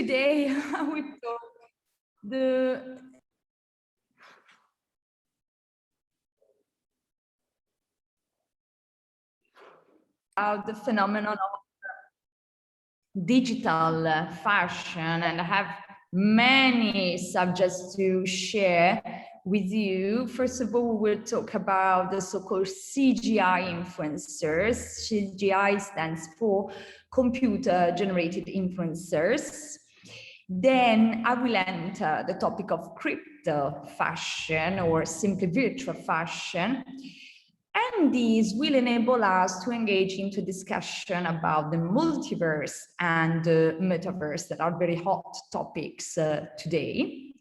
today we talk about the phenomenon of digital fashion, and I have many subjects to share with you. First of all, we'll talk about the so-called CGI influencers. CGI stands for computer-generated influencers. Then I will enter the topic of crypto fashion, or simply virtual fashion. And these will enable us to engage into discussion about the multiverse and the metaverse, that are very hot topics today.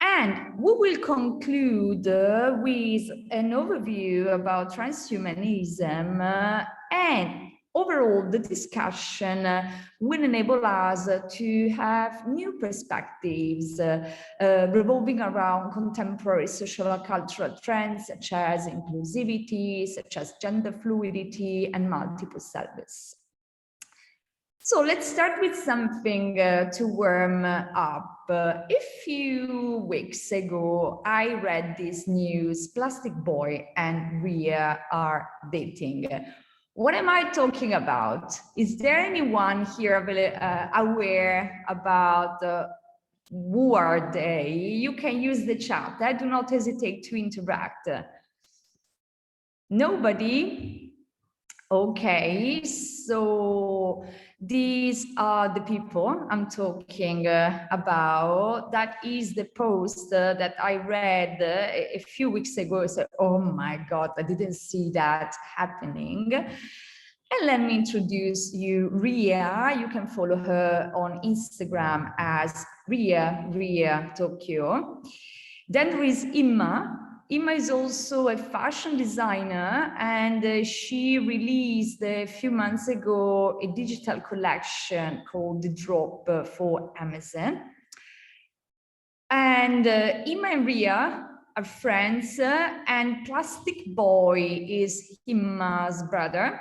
And we will conclude with an overview about transhumanism, and overall the discussion will enable us to have new perspectives revolving around contemporary social cultural trends such as inclusivity, such as gender fluidity, and multiple selves. So let's start with something to warm up. A few weeks ago, I read this news: Plastic Boy and Ria are dating. What am I talking about? Is there anyone here aware about who are they? You can use the chat. I do not hesitate to interact. Nobody? Okay, so these are the people I'm talking about. That is the post that I read a few weeks ago. I said, oh my God, I didn't see that happening. And let me introduce you, Ria. You can follow her on Instagram as Ria Tokyo. Then there is Imma. Imma is also a fashion designer, and she released a few months ago a digital collection called The Drop for Amazon. And Imma and Ria are friends, and Plastic Boy is Imma's brother.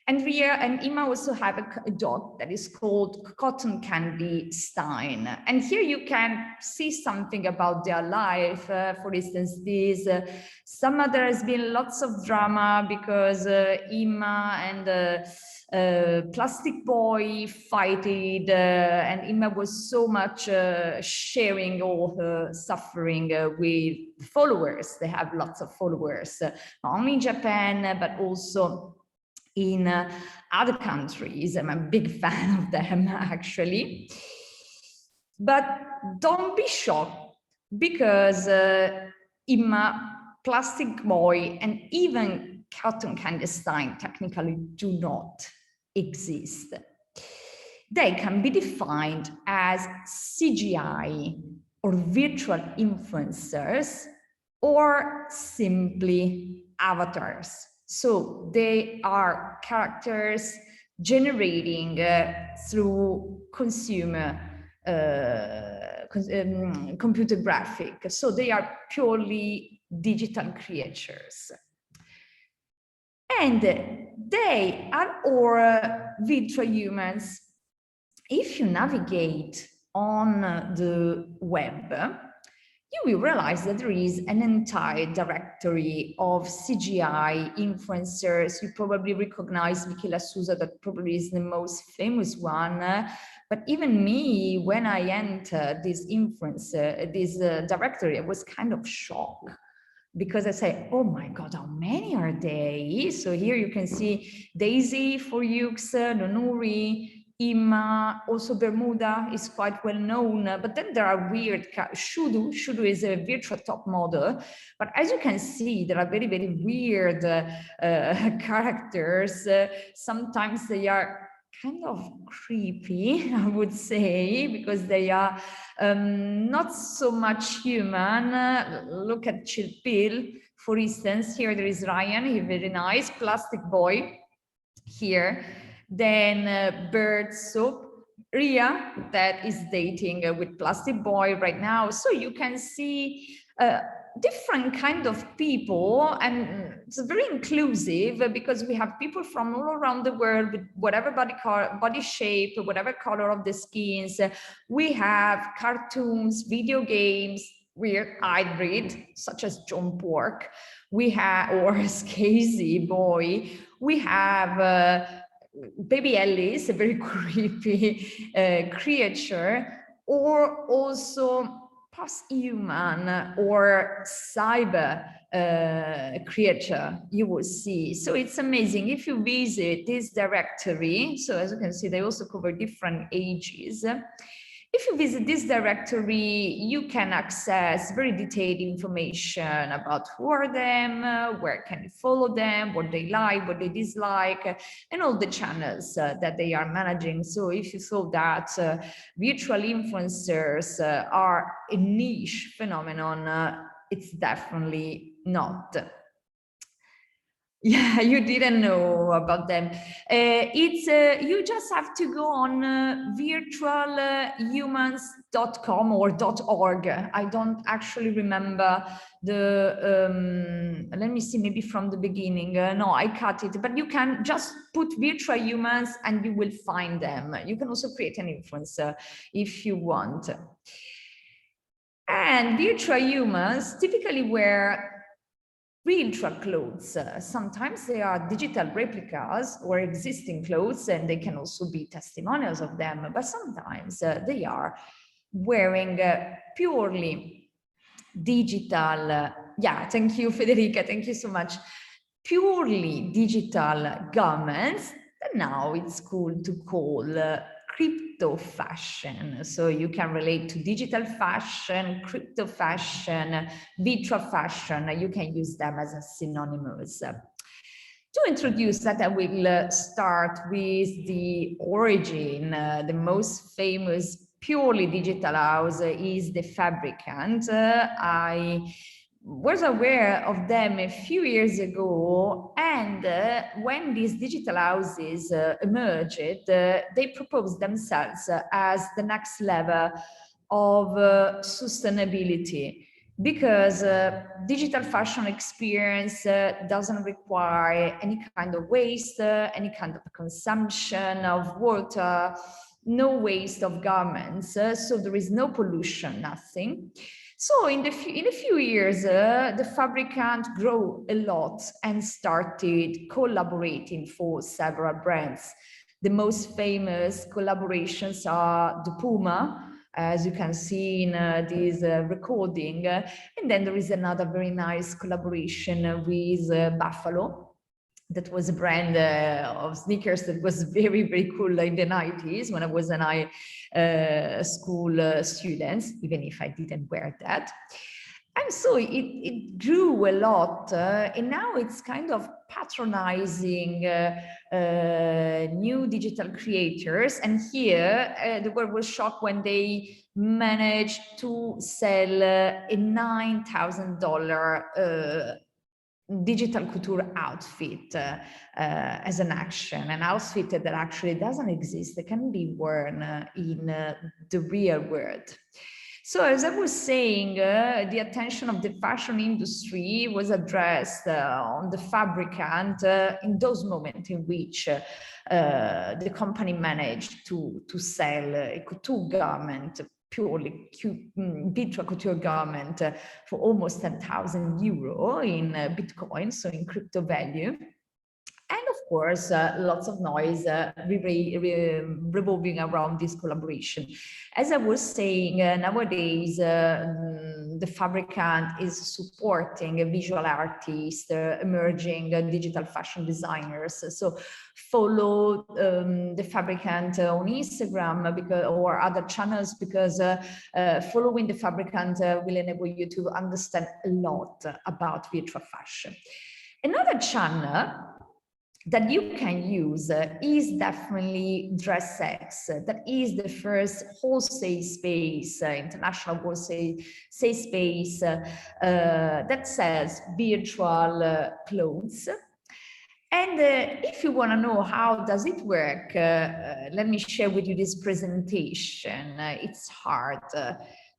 And Ria and Imma also have a dog that is called Cotton Candy Stein. And here you can see something about their life. For instance, this summer there has been lots of drama because Imma and Plastic Boy fighted, and Imma was so much sharing all her suffering with followers. They have lots of followers, not only in Japan, but also in other countries. I'm a big fan of them, actually. But don't be shocked, because Imma, Plastic Boy, and even Cotton Candy Stein technically do not exist. They can be defined as CGI or virtual influencers, or simply avatars. So they are characters generating through computer graphic. So they are purely digital creatures. And they are all virtual humans. If you navigate on the web, you will realize that there is an entire directory of CGI influencers. You probably recognize Michela Sousa, that probably is the most famous one. But even me, when I entered this directory, I was kind of shocked, because I say, oh my God, how many are they? So here you can see Daisy, Foryux, Nonuri, Imma, also Bermuda is quite well known, but then there are weird, Shudu is a virtual top model, but as you can see, there are very, very weird characters. Sometimes they are kind of creepy, I would say, because they are not so much human. Look at Chill Pill, for instance. Here there is Ryan, he's very nice. Plastic Boy here. Then Bird Soap, Ria, that is dating with Plastic Boy right now. So you can see different kind of people, and it's very inclusive because we have people from all around the world with whatever body shape, whatever color of the skins. We have cartoons, video games, weird hybrid, such as John Pork. We have, or Skazy Boy. We have Baby Ellis, a very creepy creature, or also post-human or cyber creature you will see. So it's amazing. If you visit this directory, so as you can see, they also cover different ages. If you visit this directory, you can access very detailed information about who are them, where can you follow them, what they like, what they dislike, and all the channels that they are managing. So if you thought that virtual influencers are a niche phenomenon, it's definitely not. Yeah, you didn't know about them. You just have to go on virtualhumans.com or .org. I don't actually remember the, let me see, maybe from the beginning. No, I cut it, but you can just put virtual humans and you will find them. You can also create an influencer if you want. And virtual humans typically wear virtual clothes. Sometimes they are digital replicas or existing clothes, and they can also be testimonials of them, but sometimes they are wearing purely digital, yeah, thank you, Federica, thank you so much, purely digital garments that now it's cool to call crypto fashion. So you can relate to digital fashion, crypto fashion, virtual fashion. You can use them as synonymous. To introduce that, I will start with the origin. The most famous purely digital house is the Fabricant. I was aware of them a few years ago, and when these digital houses emerged, they proposed themselves as the next level of sustainability, because digital fashion experience doesn't require any kind of waste, any kind of consumption of water, no waste of garments, so there is no pollution, nothing. So in a few years, the Fabricant grew a lot and started collaborating for several brands. The most famous collaborations are the Puma, as you can see in this recording. And then there is another very nice collaboration with Buffalo. That was a brand of sneakers that was very, very cool in the 90s when I was an high school student, even if I didn't wear that. And so it grew a lot, and now it's kind of patronizing new digital creators. And here, the world was shocked when they managed to sell a $9,000 digital couture outfit as an action, an outfit that actually doesn't exist. It can be worn in the real world. So as I was saying, the attention of the fashion industry was addressed on the Fabricant in those moments in which the company managed to sell a couture garment, purely virtual couture garment for almost 10,000 euro in Bitcoin, so in crypto value. And of course, lots of noise revolving around this collaboration. As I was saying, nowadays, the Fabricant is supporting visual artists, emerging digital fashion designers. So follow the Fabricant on Instagram or other channels, because following the Fabricant will enable you to understand a lot about virtual fashion. Another channel that you can use is definitely DressX. That is the first wholesale space, international wholesale space that sells virtual clothes. And if you want to know how does it work, let me share with you this presentation. It's hard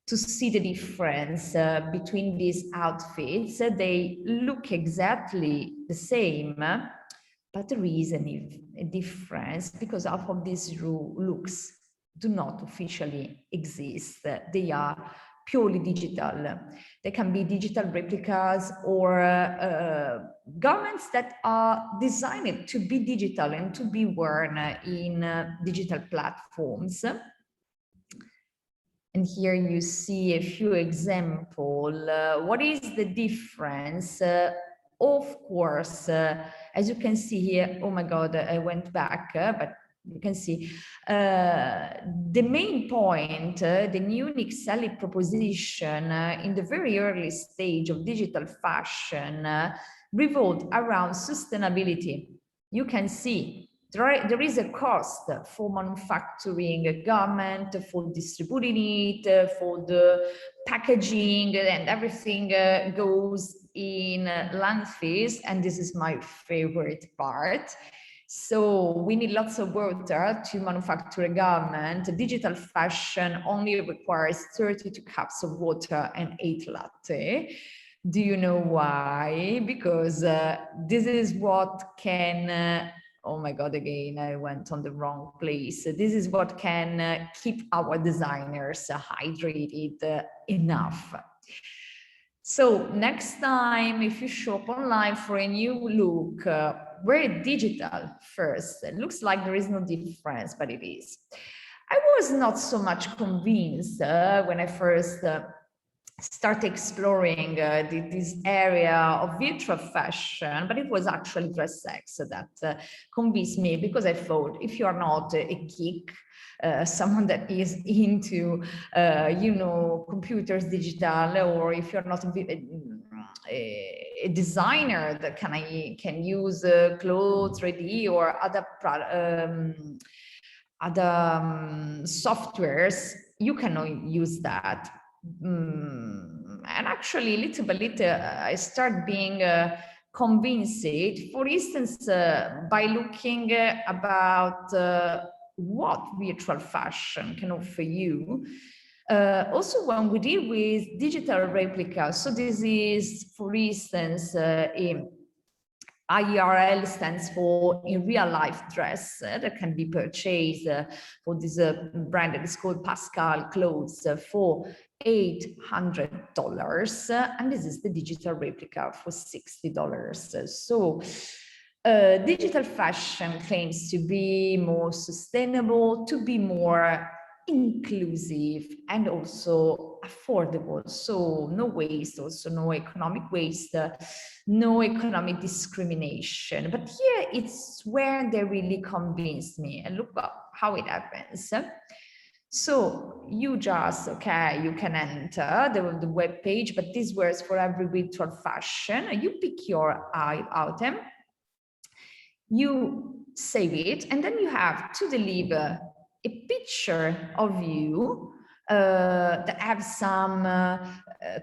to see the difference between these outfits. They look exactly the same, but there is a difference because half of these looks do not officially exist. They are purely digital. They can be digital replicas or garments that are designed to be digital and to be worn in digital platforms. And here you see a few examples. What is the difference? Of course, as you can see here, oh my God, I went back, but you can see the main point, the unique selling proposition in the very early stage of digital fashion revolved around sustainability. You can see there is a cost for manufacturing a garment, for distributing it, for the packaging, and everything goes in landfills, and this is my favorite part. So we need lots of water to manufacture a garment. Digital fashion only requires 32 cups of water and 8 latte. Do you know why? Because this is what can oh my God, again, I went on the wrong place. This is what can keep our designers hydrated enough. So next time, if you shop online for a new look, wear digital first. It looks like there is no difference, but it is. I was not so much convinced when I first start exploring this area of virtual fashion, but it was actually DressX that convinced me, because I thought if you are not a geek, someone that is into, you know, computers, digital, or if you're not a designer that can use clothes 3D or other softwares, you cannot use that. And actually, little by little, I start being convinced. For instance, by looking about what virtual fashion can offer you. Also, when we deal with digital replicas, so this is, for instance, IRL stands for in real life dress that can be purchased for this brand that is called Pascal Clothes for $800, and this is the digital replica for $60. So digital fashion claims to be more sustainable, to be more inclusive, and also affordable. So no waste, also no economic waste, no economic discrimination. But here it's where they really convinced me, and look how it happens. So you just, okay, you can enter the web page, but this works for every virtual fashion. You pick your item, you save it, and then you have to deliver a picture of you that have some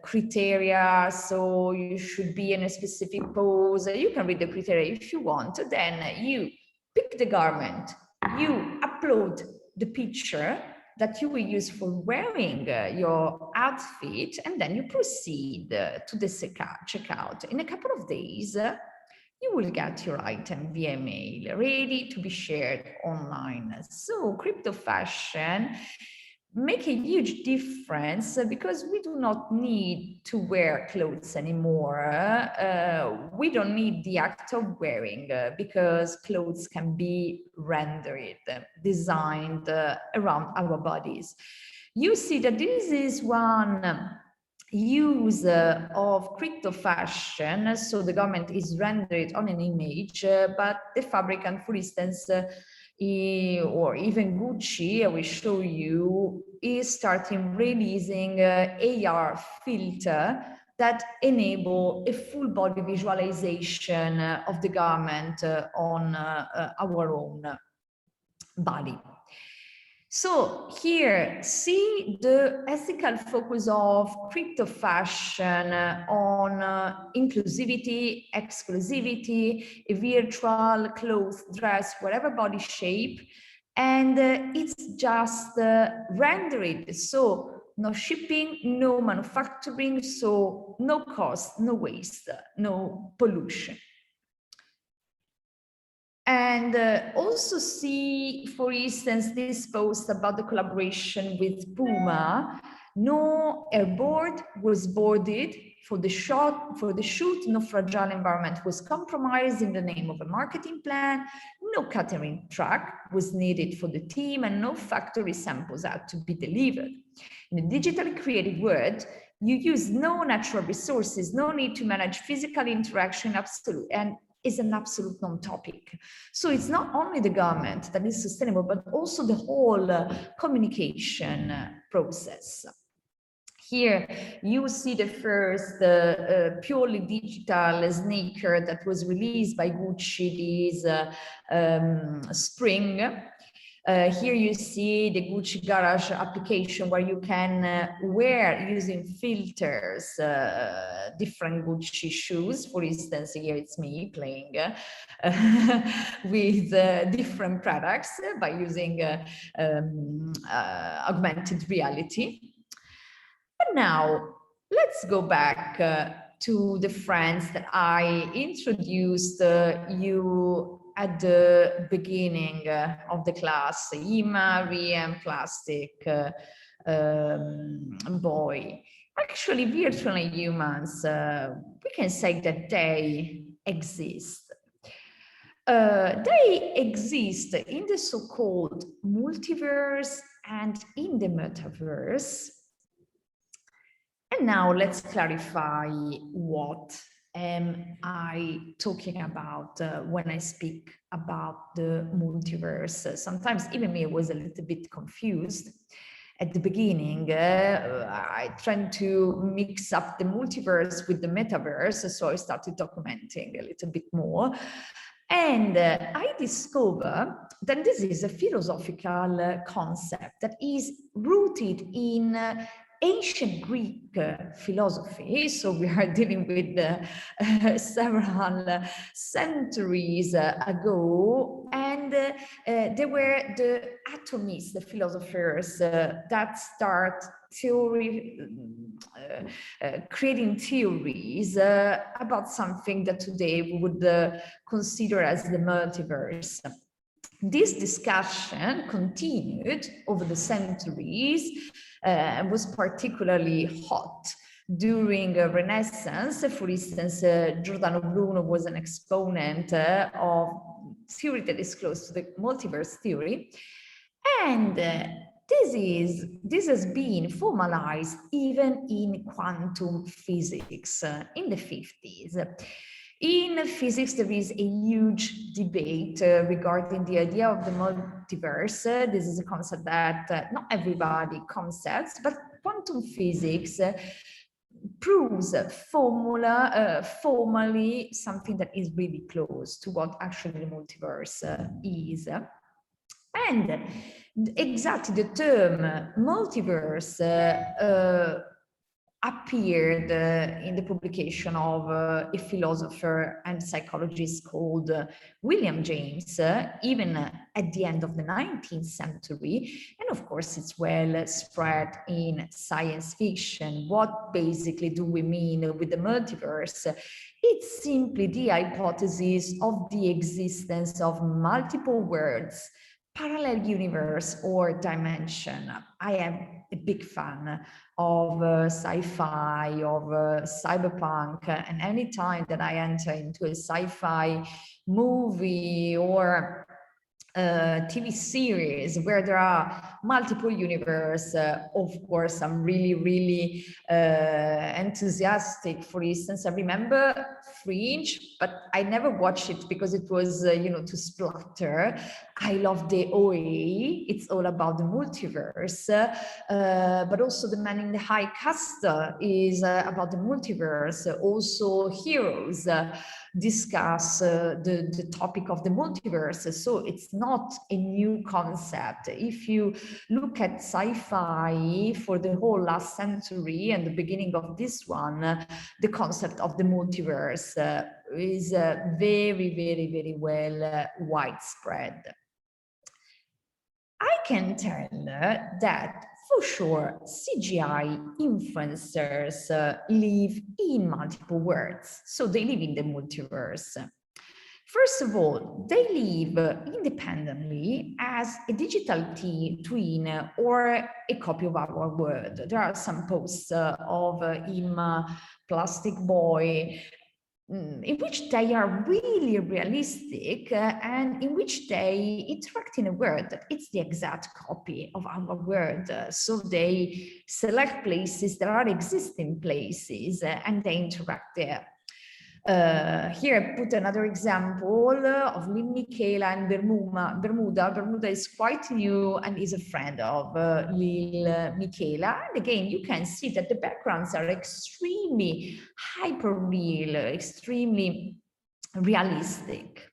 criteria. So you should be in a specific pose. You can read the criteria if you want. Then you pick the garment, you upload the picture that you will use for wearing your outfit, and then you proceed to the checkout. In a couple of days, you will get your item via mail, ready to be shared online. So crypto fashion make a huge difference because we do not need to wear clothes anymore. We don't need the act of wearing because clothes can be rendered, designed around our bodies. You see that this is one use of crypto fashion. So the garment is rendered on an image, but the fabricant, for instance, or even Gucci, I will show you, is starting releasing AR filter that enable a full body visualization of the garment on our own body. So here, see the ethical focus of crypto fashion on inclusivity, exclusivity, a virtual clothes, dress, whatever body shape, and it's just rendered. So no shipping, no manufacturing, so no cost, no waste, no pollution. And also see, for instance, this post about the collaboration with Puma. No airboard was boarded for the shoot, no fragile environment was compromised in the name of a marketing plan, no catering truck was needed for the team, and no factory samples had to be delivered. In a digitally creative world, you use no natural resources, no need to manage physical interaction, and is an absolute non-topic. So it's not only the government that is sustainable, but also the whole communication process. Here you see the first purely digital sneaker that was released by Gucci this spring. Here you see the Gucci Garage application where you can wear, using filters, different Gucci shoes. For instance, here it's me playing with different products by using augmented reality. But now let's go back to the friends that I introduced you at the beginning of the class, Ima, Rian, Plastic Boy. Actually, virtual humans, we can say that they exist. They exist in the so-called multiverse and in the metaverse. And now let's clarify what am I talking about when I speak about the multiverse. Sometimes even me was a little bit confused. At the beginning, I tried to mix up the multiverse with the metaverse, so I started documenting a little bit more. And I discovered that this is a philosophical concept that is rooted in ancient Greek philosophy. So we are dealing with several centuries ago, and there were the atomists, the philosophers that start creating theories about something that today we would consider as the multiverse. This discussion continued over the centuries, was particularly hot during Renaissance. For instance, Giordano Bruno was an exponent of theory that is close to the multiverse theory. And this has been formalized even in quantum physics in the 50s. In physics, there is a huge debate regarding the idea of the multiverse. This is a concept that not everybody concepts, but quantum physics proves formally something that is really close to what actually the multiverse is. And exactly the term multiverse appeared in the publication of a philosopher and psychologist called William James, even at the end of the 19th century. And of course, it's well spread in science fiction. What basically do we mean with the multiverse? It's simply the hypothesis of the existence of multiple worlds, parallel universe, or dimension. I am a big fan of sci-fi, of cyberpunk, and any time that I enter into a sci-fi movie or TV series where there are multiple universes, of course, I'm really enthusiastic. For instance, I remember Fringe, but I never watched it because it was, too splatter. I love the OA. It's all about the multiverse, but also The Man in the High Castle is about the multiverse. Also, Heroes discuss the topic of the multiverse. So it's not a new concept. If you look at sci-fi for the whole last century and the beginning of this one, the concept of the multiverse is very well widespread. I can tell that For sure, CGI influencers live in multiple worlds, so they live in the multiverse. First of all, they live independently as a digital twin or a copy of our world. There are some posts of him, Plastic Boy, in which they are really realistic and in which they interact in a world that it's the exact copy of our world. So they select places that are existing places and they interact there. Here I put another example of Lil Michela and Bermuda. Bermuda is quite new and is a friend of Lil Michela. And again, you can see that the backgrounds are extremely hyper real, extremely realistic.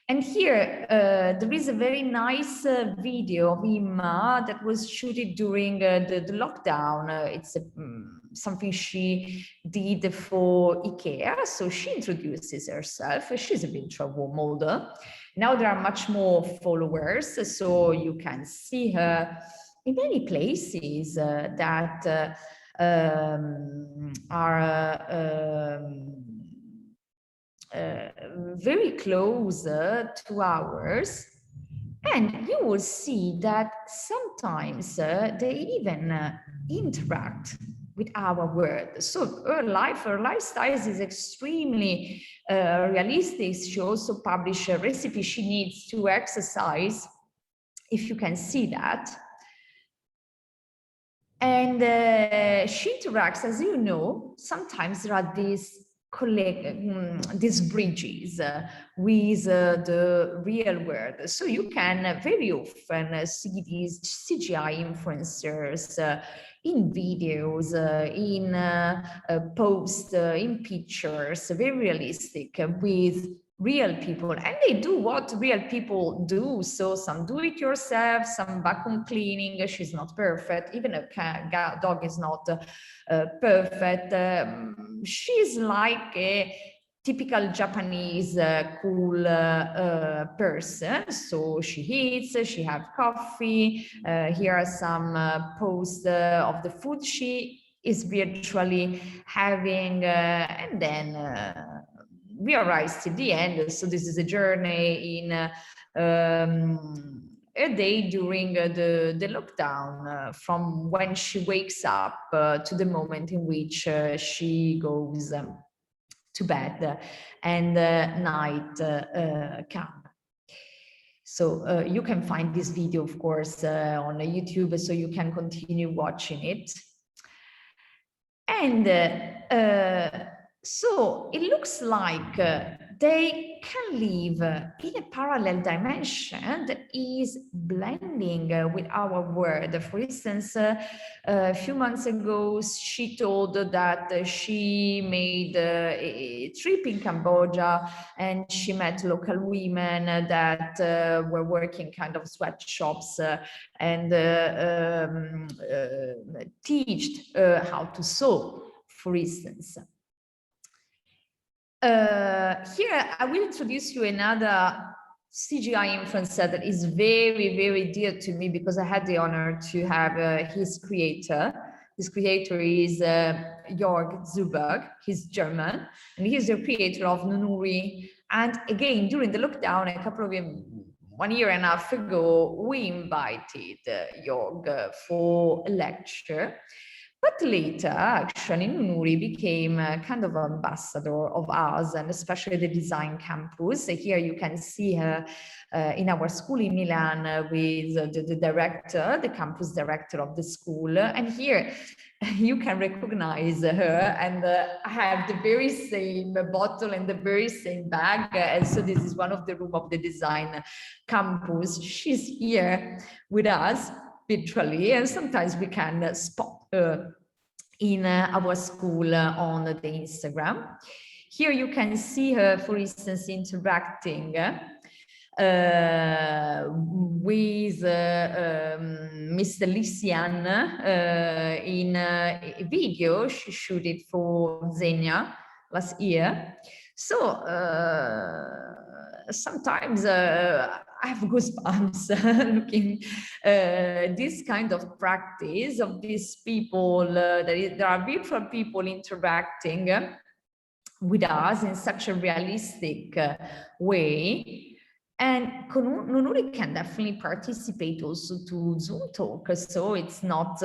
And here there is a very nice video of him that was shooted during the lockdown. It's something she did for IKEA. So she introduces herself. She's a virtual model. Now there are much more followers, so you can see her in many places that are very close to ours, and you will see that sometimes they even interact with our world. So her lifestyle is extremely realistic. She also published a recipe she needs to exercise, if you can see that. And she interacts, as you know, sometimes there are these bridges with the real world. So you can very often see these CGI influencers in videos, in posts, in pictures, very realistic with real people, and they do what real people do. So some do it yourself, some vacuum cleaning. She's not perfect, even a dog is not perfect. She's like a typical Japanese cool person. So she eats, she has coffee. Here are some posts of the food she is virtually having, and then we arrive to the end. So this is a journey in a day during the lockdown, from when she wakes up to the moment in which she goes to bed and night comes. So you can find this video, of course, on YouTube, so you can continue watching it. And so it looks like they can live in a parallel dimension that is blending with our world. For instance, a few months ago, she told that she made a trip in Cambodia and she met local women that were working kind of sweatshops and teach how to sew, for instance. Here I will introduce you another CGI influencer that is very, very dear to me, because I had the honor to have his creator. His creator is Jörg Zuberg. He's German, and he's the creator of Nunuri. And again, during the lockdown, a couple of 1 year and a half ago, we invited Jörg for a lecture. But later, actually, Nunuri became a kind of ambassador of ours, and especially the design campus. Here you can see her in our school in Milan with the director, the campus director of the school. And here you can recognize her, and I have the very same bottle and the very same bag. And so this is one of the rooms of the design campus. She's here with us virtually, and sometimes we can spot her in our school on the Instagram. Here you can see her, for instance, interacting with Mr. Lysian in a video she shot it for Xenia last year. So sometimes I have goosebumps looking this kind of practice of these people. There are virtual people interacting with us in such a realistic way. And Nunuri can definitely participate also to Zoom talk, so it's not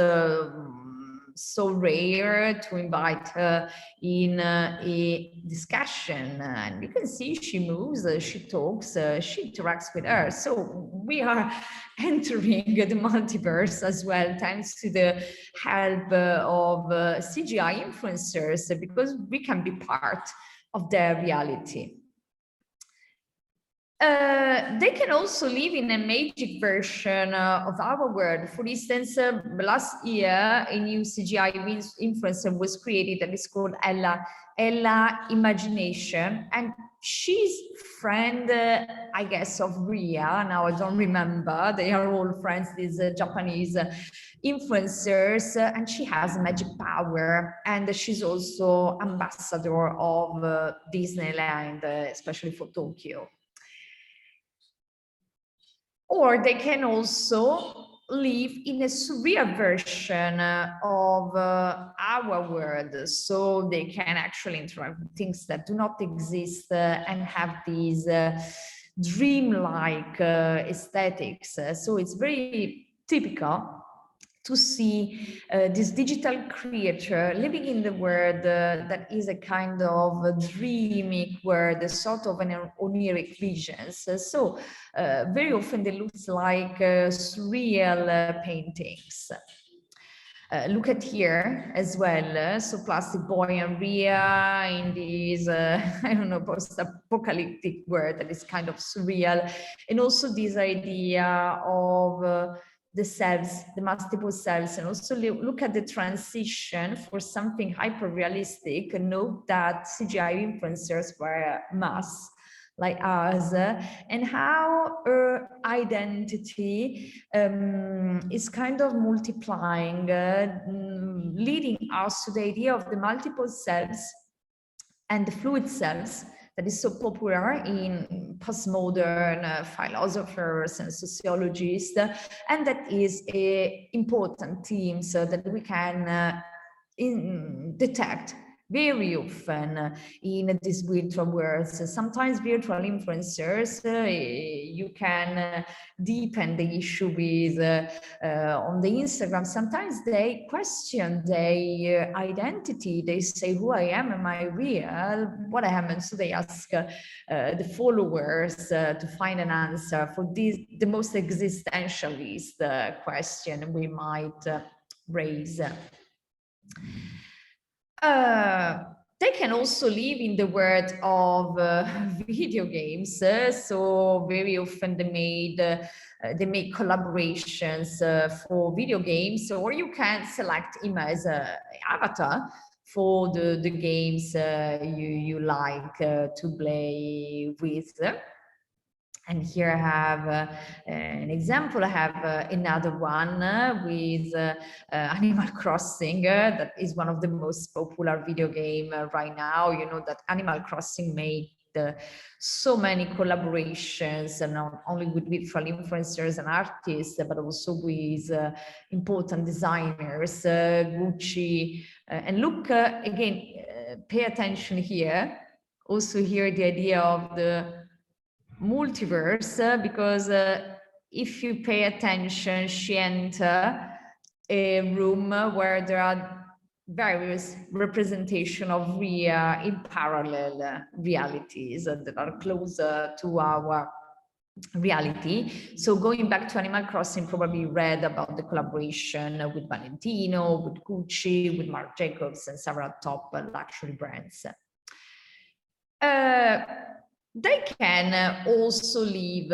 so rare to invite her in a discussion. And you can see she moves, she talks, she interacts with her. So we are entering the multiverse as well, thanks to the help of CGI influencers, because we can be part of their reality. They can also live in a magic version of our world. For instance, last year, a new CGI influencer was created that is called Ella Imagination, and she's friend, I guess, of Ria. Now I don't remember. They are all friends, these Japanese influencers, and she has magic power, and she's also ambassador of Disneyland, especially for Tokyo. Or they can also live in a surreal version of our world. So they can actually interact with things that do not exist and have these dreamlike aesthetics. So it's very typical to see this digital creature living in the world that is a kind of a dreamy world, a sort of an oniric visions. So very often they look like surreal paintings. Look at here as well. So Plastic Boy and Ria in this, I don't know, post-apocalyptic world that is kind of surreal. And also this idea of the selves, the multiple selves, and also look at the transition for something hyper-realistic. Note that CGI influencers were mass like us, and how her identity is kind of multiplying, leading us to the idea of the multiple selves and the fluid selves that is so popular in postmodern philosophers and sociologists, and that is a important theme so that we can detect very often in these virtual worlds. Sometimes virtual influencers, you can deepen the issue with on the Instagram. Sometimes they question their identity. They say, who I am I real? What I am? And so they ask the followers to find an answer for this, the most existentialist question we might raise. They can also live in the world of video games. So very often they make collaborations for video games, or you can select him as an avatar for the games you like to play with. And here I have an example. I have another one with Animal Crossing. That is one of the most popular video game right now. You know that Animal Crossing made so many collaborations, and not only with virtual influencers and artists, but also with important designers, Gucci. And look, again, pay attention here. Also here, the idea of the multiverse, because if you pay attention, she enters a room where there are various representation of Ria in parallel realities that are closer to our reality. So going back to Animal Crossing, probably read about the collaboration with Valentino, with Gucci, with Marc Jacobs, and several top luxury brands. They can also live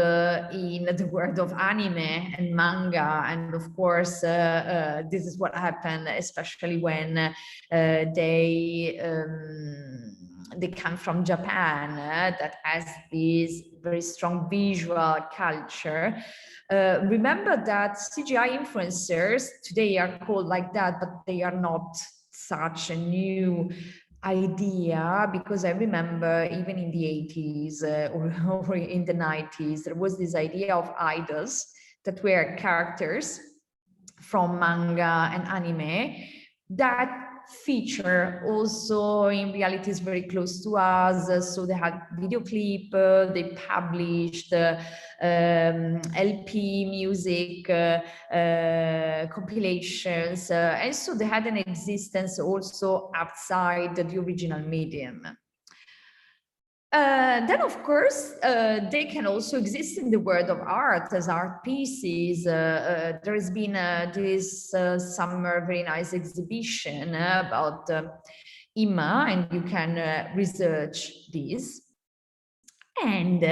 in the world of anime and manga, and of course this is what happened, especially when they come from Japan, that has this very strong visual culture. Remember that CGI influencers today are called like that, but they are not such a new idea, because I remember even in the 80s or in the 90s, there was this idea of idols that were characters from manga and anime that feature also in reality is very close to us. So they had video clip, they published LP music compilations, and so they had an existence also outside the original medium. Then, of course, they can also exist in the world of art as art pieces. There has been this summer very nice exhibition about Ima, and you can research this. And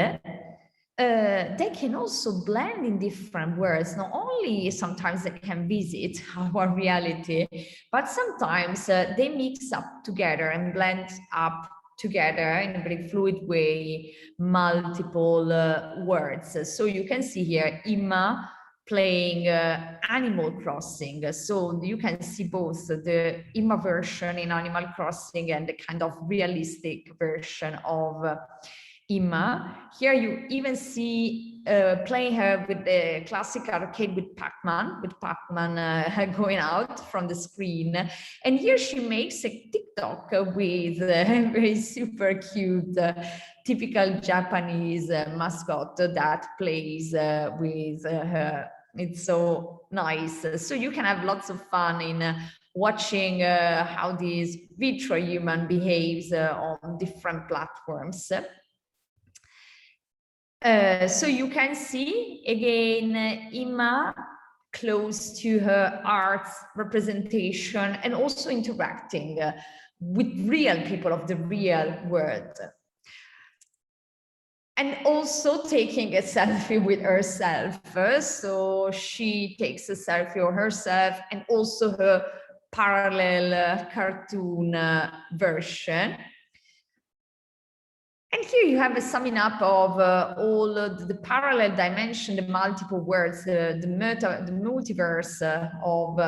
they can also blend in different worlds. Not only sometimes they can visit our reality, but sometimes they mix up together and blend up together in a very fluid way, multiple words. So you can see here Ima playing Animal Crossing. So you can see both the Ima version in Animal Crossing and the kind of realistic version of Ima. Here you even see playing her with the classic arcade with Pac-Man, going out from the screen. And here she makes a TikTok with a very super cute, typical Japanese mascot that plays with her. It's so nice. So you can have lots of fun in watching how this virtual human behaves on different platforms. So you can see again Ima close to her art representation and also interacting with real people of the real world. And also taking a selfie with herself. So she takes a selfie of herself and also her parallel cartoon version. And here you have a summing up of all the parallel dimension, the multiple worlds, the multiverse of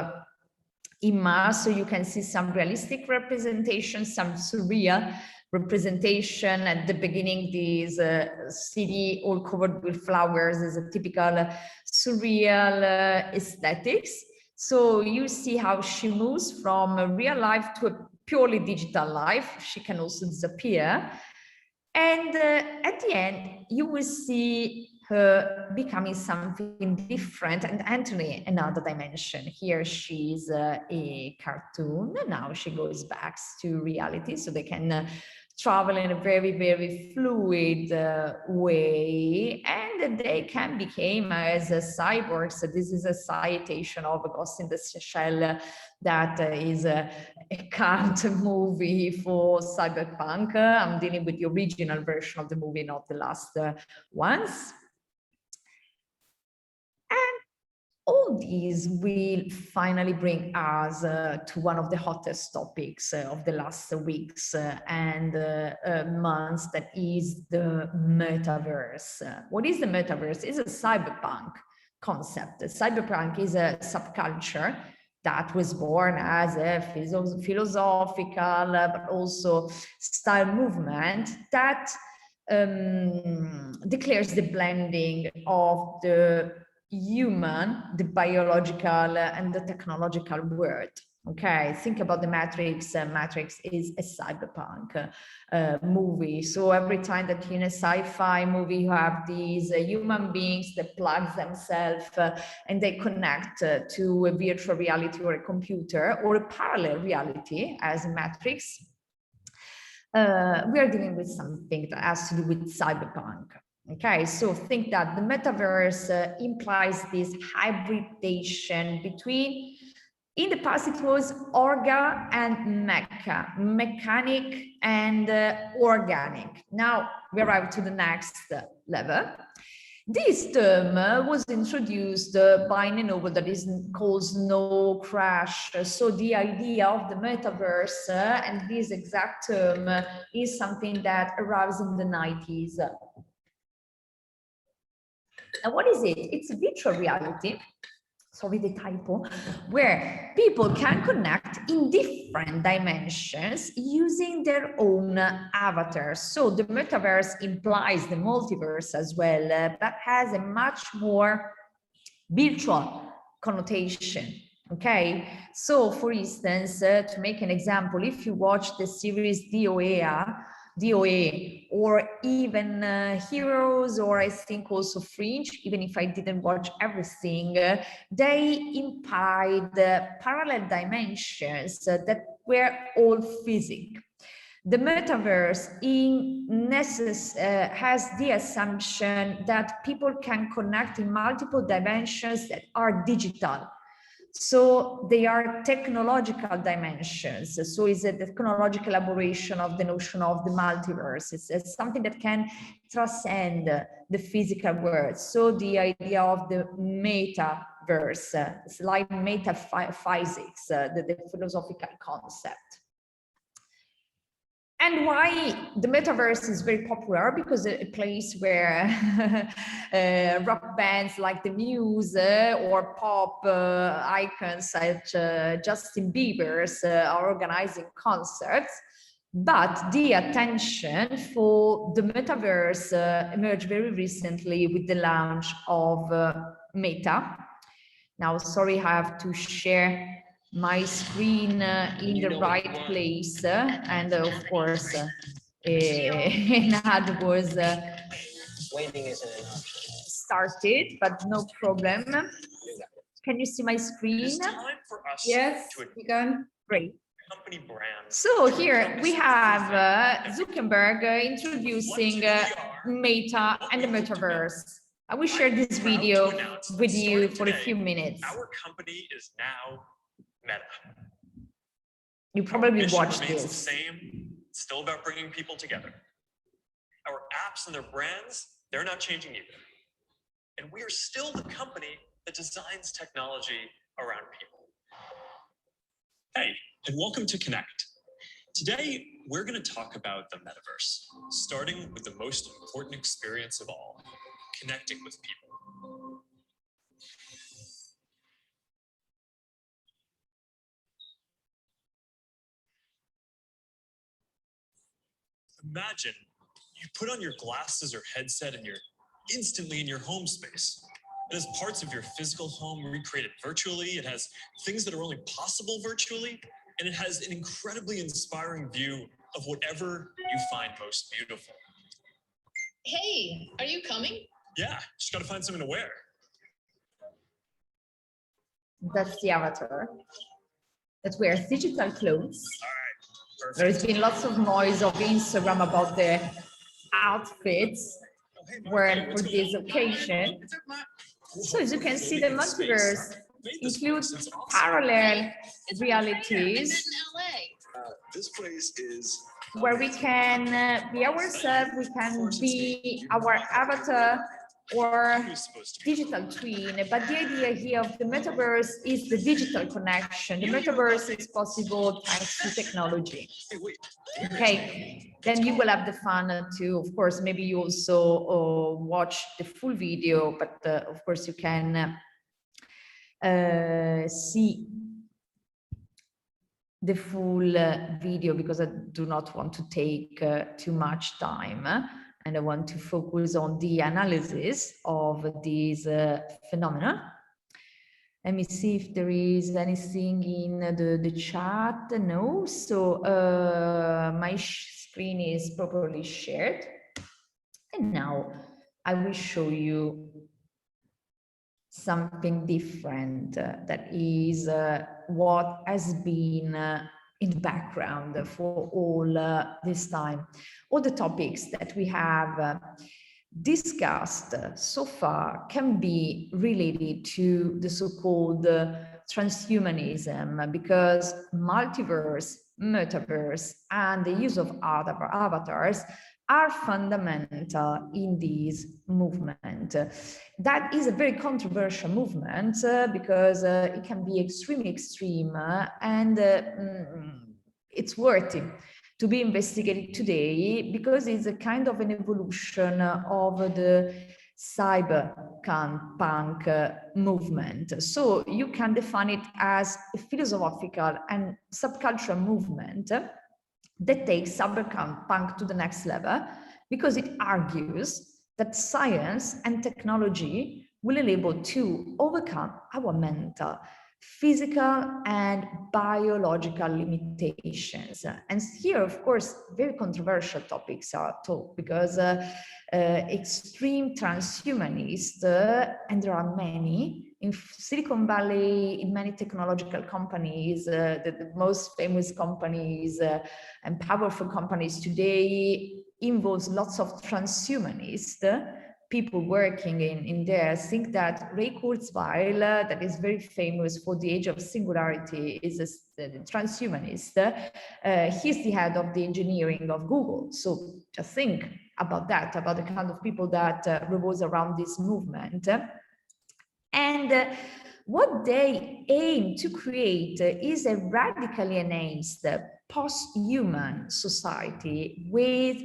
Ima. So you can see some realistic representation, some surreal representation. At the beginning, this city all covered with flowers is a typical surreal aesthetics. So you see how she moves from a real life to a purely digital life. She can also disappear. And at the end, you will see her becoming something different and entering another dimension. Here she's a cartoon, and now she goes back to reality, so they can travel in a very, very fluid way, and they can become as cyborgs. So this is a citation of Ghost in the Shell that is a cult movie for cyberpunk. I'm dealing with the original version of the movie, not the last ones. And all these will finally bring us to one of the hottest topics of the last weeks and months, that is the metaverse. What is the metaverse? It's a cyberpunk concept. Cyberpunk is a subculture that was born as a philosophical but also style movement that declares the blending of the human, the biological, and the technological world. Okay, think about the Matrix. Matrix is a cyberpunk movie. So every time that in a sci-fi movie you have these human beings that plug themselves and they connect to a virtual reality or a computer or a parallel reality as Matrix, we are dealing with something that has to do with cyberpunk. Okay, so think that the metaverse implies this hybridization between, in the past it was orga and mecha, mechanic and organic. Now we arrive to the next level. This term was introduced by a novel that is called Snow Crash. So the idea of the metaverse and this exact term is something that arrives in the 90s. And what is it? It's a virtual reality. sorry, the typo, where people can connect in different dimensions using their own avatars. So the metaverse implies the multiverse as well, but has a much more virtual connotation. Okay, so for instance, to make an example, if you watch the series DOA, or even Heroes, or I think also Fringe, even if I didn't watch everything, they implied parallel dimensions that were all physical. The metaverse has the assumption that people can connect in multiple dimensions that are digital. So they are technological dimensions. So it's a technological elaboration of the notion of the multiverse. It's something that can transcend the physical world. So the idea of the metaverse, it's like metaphysics, the philosophical concept. And why the metaverse is very popular? Because a place where rock bands like the Muse or pop icons such Justin Bieber's are organizing concerts. But the attention for the metaverse emerged very recently with the launch of Meta. Now, sorry, I have to share my screen in the right place, and of course Nad was waiting isn't an option. started, but no problem. Can you see my screen? It's time for us Yes, to you can. Great. company brand. So here we have Zuckerberg introducing Meta and the metaverse. I will share this video with you for a few minutes. Our company is now Meta. You probably Mission watched remains this. the same. It's still about bringing people together. Our apps and their brands, they're not changing either. And we are still the company that designs technology around people. Hey, and welcome to Connect. Today, we're going to talk about the metaverse, starting with the most important experience of all, connecting with people. Imagine you put on your glasses or headset and you're instantly in your home space. It has parts of your physical home recreated virtually. It has things that are only possible virtually. And it has an incredibly inspiring view of whatever you find most beautiful. Hey, are you coming? Yeah, just got to find something to wear. That's the avatar that wears digital clothes. All right, perfect. There's been lots of noise of Instagram about the outfits worn for this occasion. So as you can see, the metaverse includes parallel realities This place is where we can be ourselves, we can be our avatar or digital twin. But the idea here of the metaverse is the digital connection. The metaverse is possible thanks to technology. Okay, then you will have the fun to, of course, maybe you also watch the full video, but of course you can see the full video because I do not want to take too much time and I want to focus on the analysis of this phenomena. Let me see if there is anything in the chat. No, so my screen is properly shared. And now I will show you something different that is what has been in the background for all this time. All the topics that we have discussed so far can be related to the so-called transhumanism, because multiverse, metaverse, and the use of avatars are fundamental in this movement. That is a very controversial movement because it can be extremely extreme and it's worthy to be investigated today because it's a kind of an evolution of the cyberpunk movement. So you can define it as a philosophical and subcultural movement that takes cyberpunk to the next level, because it argues that science and technology will enable to overcome our mental, physical, and biological limitations. And here, of course, very controversial topics are talked, because extreme transhumanists, and there are many, in Silicon Valley, in many technological companies, the most famous companies and powerful companies today involves lots of transhumanists. People working in there think that Ray Kurzweil, that is very famous for The Age of Singularity, is a transhumanist. He's the head of the engineering of Google. So just think about that, about the kind of people that revolves around this movement. And what they aim to create is a radically enhanced post-human society with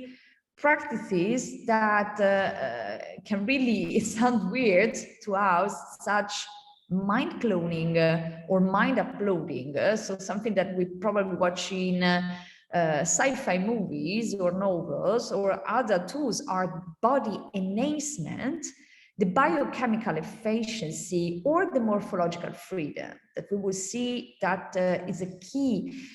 practices that can really sound weird to us, such mind cloning or mind uploading. So something that we probably watch in sci-fi movies or novels, or other tools are body enhancement, the biochemical efficiency, or the morphological freedom, that we will see that is a key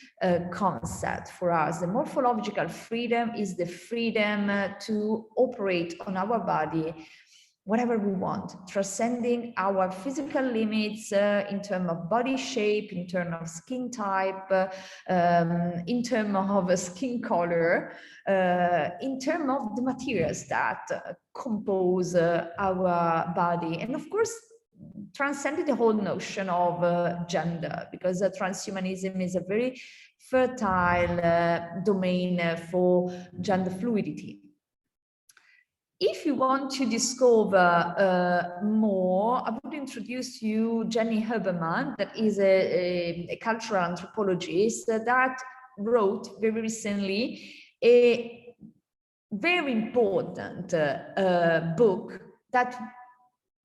concept for us. The morphological freedom is the freedom to operate on our body whatever we want, transcending our physical limits in terms of body shape, in terms of skin type, in terms of skin color, in terms of the materials that compose our body. And of course, transcended the whole notion of gender, because transhumanism is a very fertile domain for gender fluidity. If you want to discover more, I would introduce you Jenny Huberman, that is a cultural anthropologist that wrote very recently a very important book that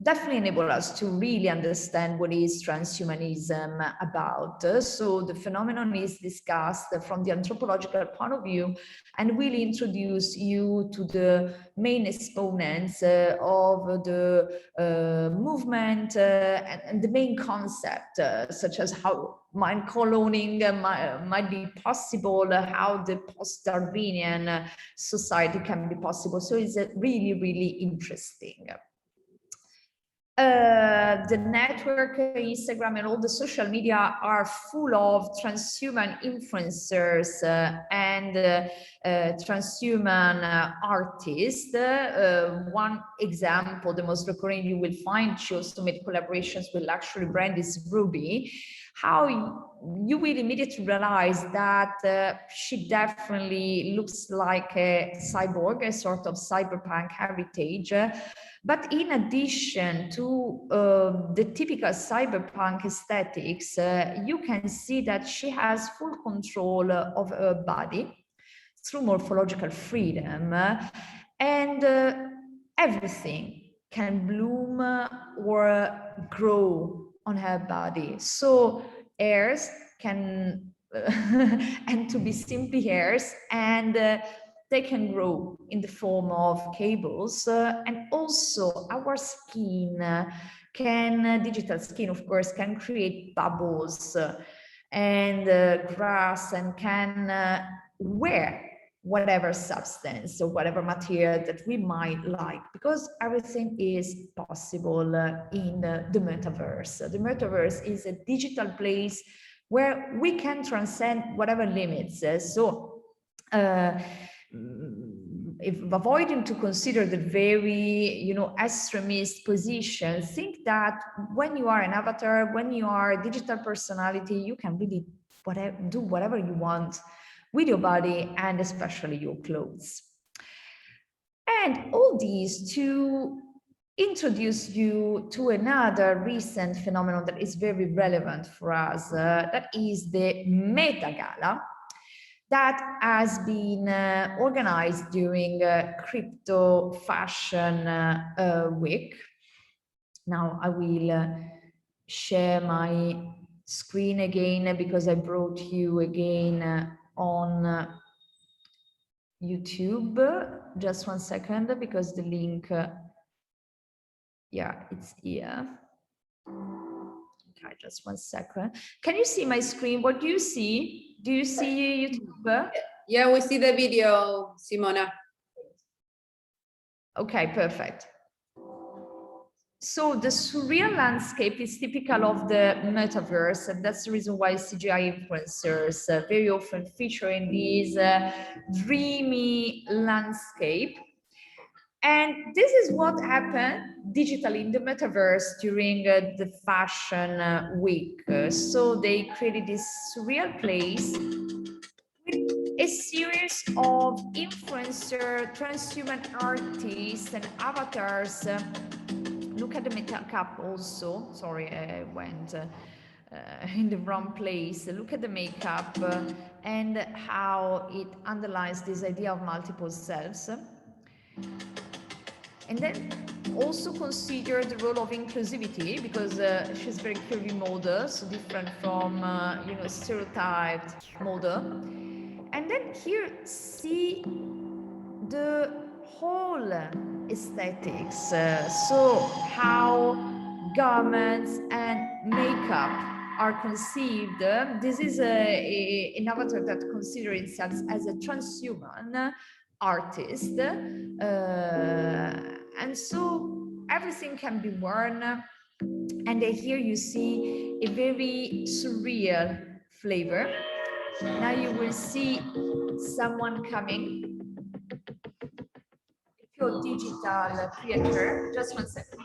definitely enable us to really understand what is transhumanism about. So the phenomenon is discussed from the anthropological point of view, and will introduce you to the main exponents of the movement and the main concept, such as how mind cloning might be possible, how the post-Darwinian society can be possible. So it's really, really interesting. The network, Instagram, and all the social media are full of transhuman influencers and transhuman artists. One example, the most recurring you will find, she also made collaborations with luxury brand, is Ruby. How you will immediately realize that she definitely looks like a cyborg, a sort of cyberpunk heritage. But in addition to the typical cyberpunk aesthetics, you can see that she has full control of her body through morphological freedom, and everything can bloom or grow on her body. So hairs can, and to be simply hairs, and they can grow in the form of cables, and also our skin can, digital skin of course, can create bubbles and grass, and can wear whatever substance or whatever material that we might like, because everything is possible in the metaverse. The metaverse is a digital place where we can transcend whatever limits. If avoiding to consider the very, extremist position, think that when you are an avatar, when you are a digital personality, you can really do whatever you want with your body, and especially your clothes. And all these to introduce you to another recent phenomenon that is very relevant for us, that is the Met Gala, that has been organized during Crypto Fashion Week. Now I will share my screen again because I brought you again on YouTube. Just one second, because the link, yeah, it's here. Okay, just one second. Can you see my screen? What do you see? Do you see YouTube? Yeah, we see the video, Simona. Okay, perfect. So the surreal landscape is typical of the metaverse, and that's the reason why CGI influencers very often feature in this dreamy landscape. And this is what happened digitally in the metaverse during the fashion week. So they created this surreal place with a series of influencer, transhuman artists and avatars. Look at the makeup also. Sorry, I went in the wrong place. Look at the makeup and how it underlies this idea of multiple selves. And then also consider the role of inclusivity, because she's very curvy model, so different from you know, stereotyped model. And then here see the whole aesthetics, so how garments and makeup are conceived. This is an avatar that considers itself as a transhuman artist, and so everything can be worn. And here you see a very surreal flavor. Now you will see someone coming. Your digital creator, just one second.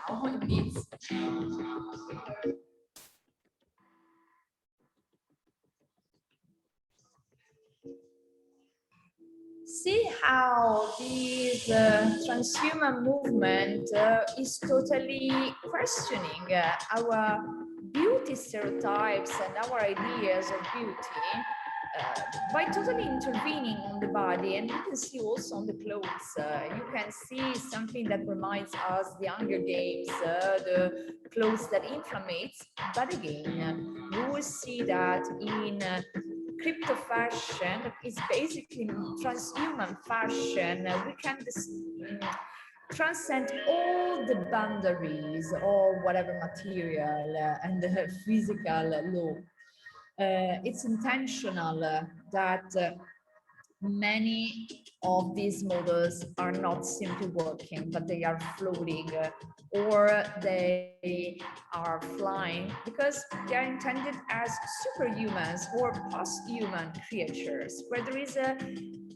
Now it needs. See how this transhuman movement is totally questioning our beauty stereotypes and our ideas of beauty by totally intervening on the body. And you can see also on the clothes, you can see something that reminds us the Hunger Games, the clothes that inflammates. But again, you will see that in crypto fashion is basically transhuman fashion. We can transcend all the boundaries of whatever material and physical law. It's intentional that many of these models are not simply working, but they are floating or they are flying, because they are intended as superhumans or post-human creatures, where there is a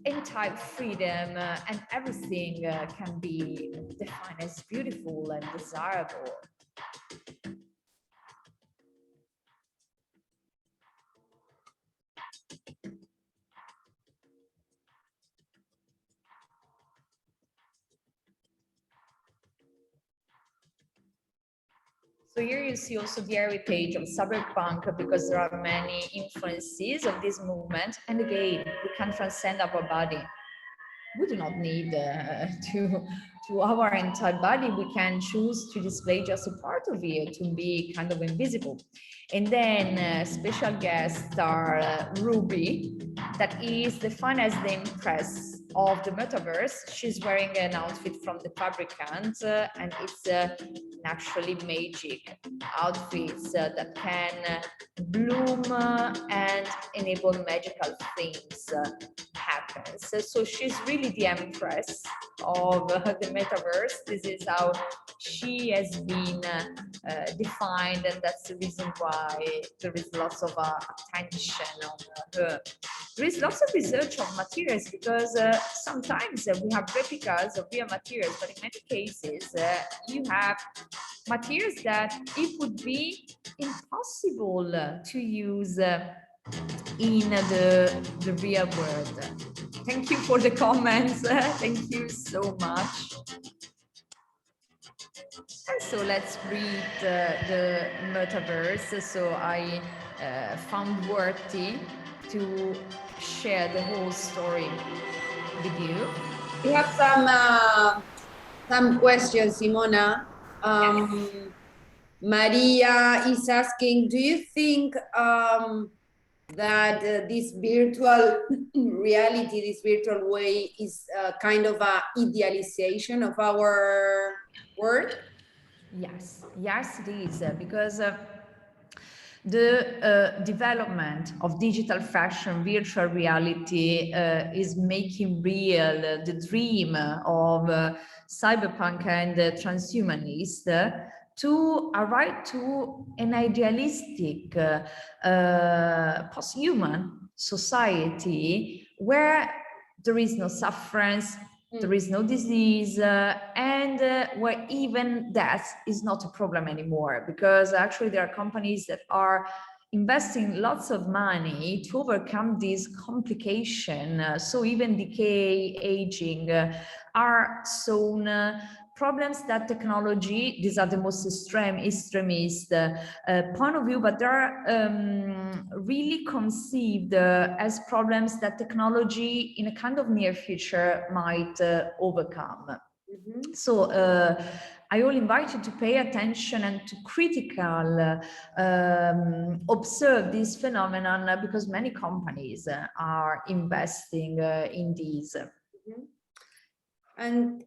entire freedom and everything can be defined as beautiful and desirable. So here you see also the heritage of cyberpunk, because there are many influences of this movement. And again, we can transcend our body. We do not need to our entire body. We can choose to display just a part of it, to be kind of invisible. And then special guest star Ruby, that is defined as the Empress of the Metaverse. She's wearing an outfit from the fabricant, and it's actually magic outfits that can bloom and enable magical things happen. So she's really the Empress of the Metaverse. This is how she has been defined, and that's the reason why there is lots of attention on her. There is lots of research on materials, because sometimes we have replicas of real materials, but in many cases you have materials that it would be impossible to use in the real world. Thank you for the comments. Thank you so much. And so let's read the Metaverse. So I found worthy to share the whole story with you. We have some questions, Simona. Maria is asking, do you think that this virtual reality, this virtual way is kind of a idealization of our work? Yes, yes, it is, because the development of digital fashion, virtual reality is making real the dream of cyberpunk and transhumanists to arrive to an idealistic post-human society where there is no suffering, there is no disease, and where even death is not a problem anymore, because actually there are companies that are investing lots of money to overcome this complication. So even decay, aging are soon problems that technology, these are the most extremist point of view, but they're really conceived as problems that technology in a kind of near future might overcome. Mm-hmm. So I will invite you to pay attention and to critical observe this phenomenon, because many companies are investing in these. Mm-hmm. And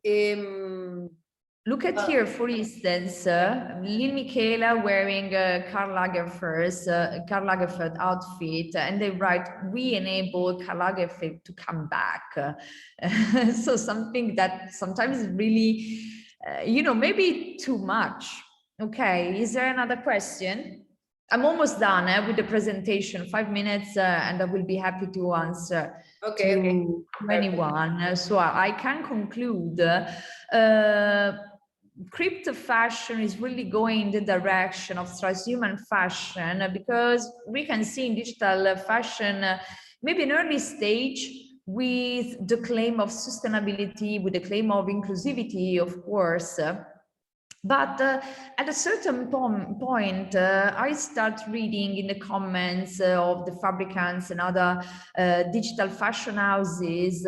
look at here, for instance, Lil Michaela wearing Karl Lagerfeld outfit, and they write, "We enable Karl Lagerfeld to come back." So something that sometimes is really, maybe too much. Okay, is there another question? I'm almost done with the presentation, 5 minutes, and I will be happy to answer to anyone. So I can conclude. Crypto fashion is really going in the direction of transhuman fashion, because we can see in digital fashion maybe an early stage with the claim of sustainability, with the claim of inclusivity, of course. But at a certain point, I start reading in the comments of the fabricants and other digital fashion houses.